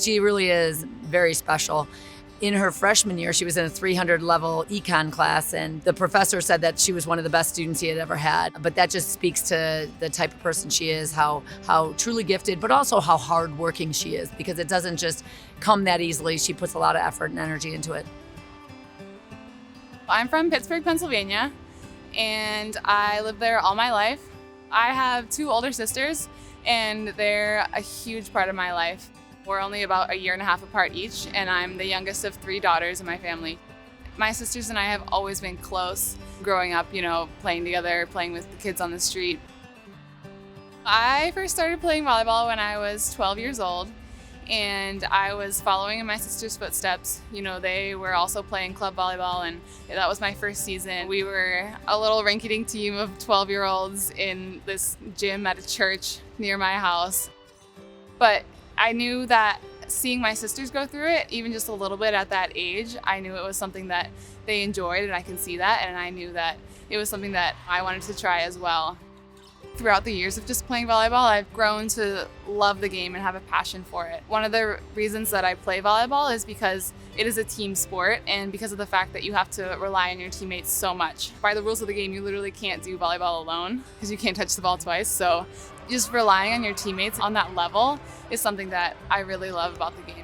She really is very special. In her freshman year, she was in a 300 level econ class, and the professor said that she was one of the best students he had ever had. But that just speaks to the type of person she is, how truly gifted, but also how hardworking she is, because it doesn't just come that easily. She puts a lot of effort and energy into it. I'm from Pittsburgh, Pennsylvania, and I lived there all my life. I have 2 older sisters, and they're a huge part of my life. We're only about a year and a half apart each, and I'm the youngest of 3 daughters in my family. My sisters and I have always been close growing up, playing together, playing with the kids on the street. I first started playing volleyball when I was 12 years old, and I was following in my sister's footsteps. They were also playing club volleyball, and that was my first season. We were a little rinky-dink team of 12-year-olds in this gym at a church near my house. But I knew that seeing my sisters go through it, even just a little bit at that age, I knew it was something that they enjoyed, and I can see that, and I knew that it was something that I wanted to try as well. Throughout the years of just playing volleyball, I've grown to love the game and have a passion for it. One of the reasons that I play volleyball is because it is a team sport, and because of the fact that you have to rely on your teammates so much. By the rules of the game, you literally can't do volleyball alone because you can't touch the ball twice. So just relying on your teammates on that level is something that I really love about the game.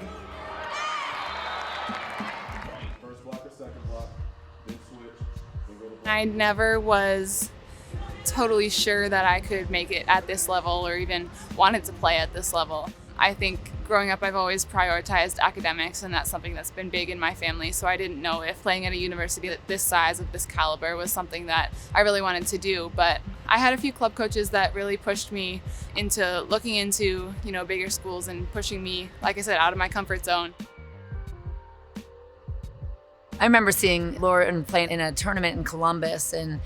First block or second block, then switch, then go to block. I never was totally sure that I could make it at this level or even wanted to play at this level. I think growing up, I've always prioritized academics, and that's something that's been big in my family. So I didn't know if playing at a university this size, of this caliber, was something that I really wanted to do. But I had a few club coaches that really pushed me into looking into, bigger schools and pushing me, like I said, out of my comfort zone. I remember seeing Lauren playing in a tournament in Columbus, and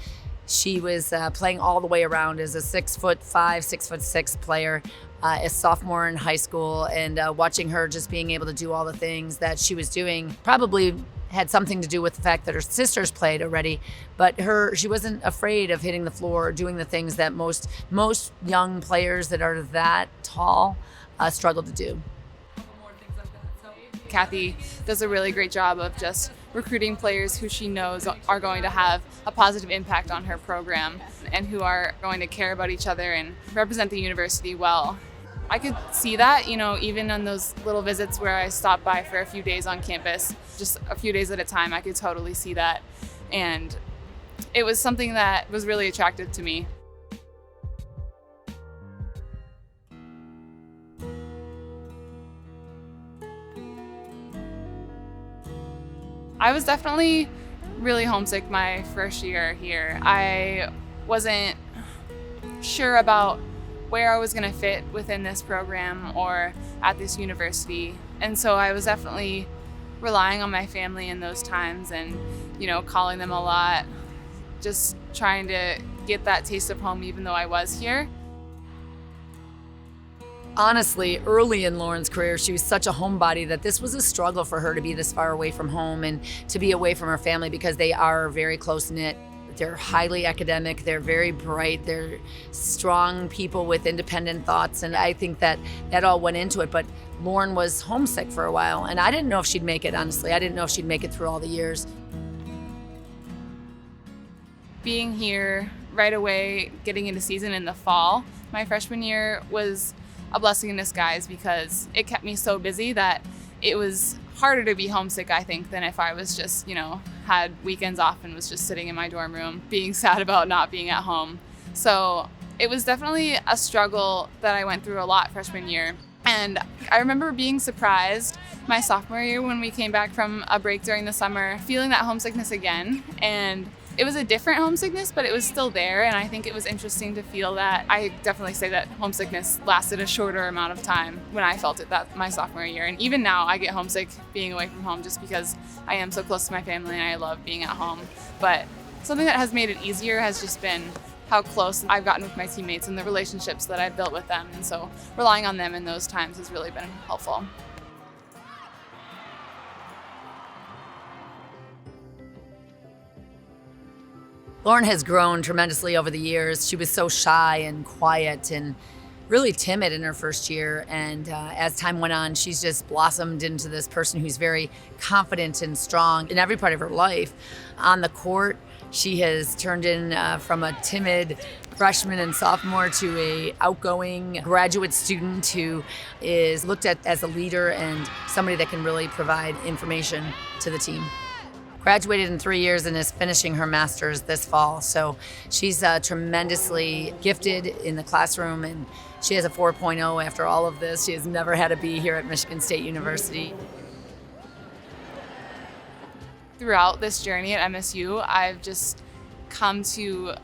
she was playing all the way around as a 6'5", 6'6" player, a sophomore in high school, and watching her just being able to do all the things that she was doing probably had something to do with the fact that her sisters played already, but she wasn't afraid of hitting the floor or doing the things that most young players that are that tall struggle to do. Kathy does a really great job of just recruiting players who she knows are going to have a positive impact on her program and who are going to care about each other and represent the university well. I could see that, even on those little visits where I stopped by for a few days on campus, just a few days at a time, I could totally see that. And it was something that was really attractive to me. I was definitely really homesick my first year here. I wasn't sure about where I was going to fit within this program or at this university. And so I was definitely relying on my family in those times and, calling them a lot, just trying to get that taste of home even though I was here. Honestly, early in Lauren's career, she was such a homebody that this was a struggle for her to be this far away from home and to be away from her family, because they are very close-knit. They're highly academic, they're very bright, they're strong people with independent thoughts, and I think that all went into it. But Lauren was homesick for a while, and I didn't know if she'd make it, honestly. I didn't know if she'd make it through all the years. Being here right away, getting into season in the fall, my freshman year was a blessing in disguise because it kept me so busy that it was harder to be homesick, I think, than if I was just, had weekends off and was just sitting in my dorm room being sad about not being at home. So it was definitely a struggle that I went through a lot freshman year. And I remember being surprised my sophomore year when we came back from a break during the summer, feeling that homesickness again. And it was a different homesickness, but it was still there, and I think it was interesting to feel that. I definitely say that homesickness lasted a shorter amount of time when I felt it that my sophomore year. And even now, I get homesick being away from home just because I am so close to my family and I love being at home. But something that has made it easier has just been how close I've gotten with my teammates and the relationships that I've built with them. And so relying on them in those times has really been helpful. Lauren has grown tremendously over the years. She was so shy and quiet and really timid in her first year. And as time went on, she's just blossomed into this person who's very confident and strong in every part of her life. On the court, she has turned in from a timid freshman and sophomore to a outgoing graduate student who is looked at as a leader and somebody that can really provide information to the team. Graduated in 3 years and is finishing her master's this fall. So she's tremendously gifted in the classroom, and she has a 4.0 after all of this. She has never had a B here at Michigan State University. Throughout this journey at MSU, I've just come to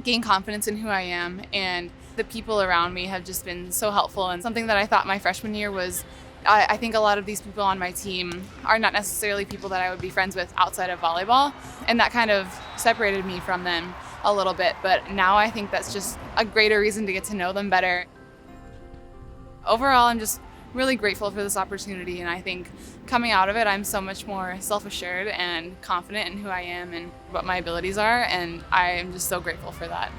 gain confidence in who I am, and the people around me have just been so helpful. And something that I thought my freshman year was, I think a lot of these people on my team are not necessarily people that I would be friends with outside of volleyball, and that kind of separated me from them a little bit. But now I think that's just a greater reason to get to know them better. Overall, I'm just really grateful for this opportunity, and I think coming out of it, I'm so much more self-assured and confident in who I am and what my abilities are, and I am just so grateful for that.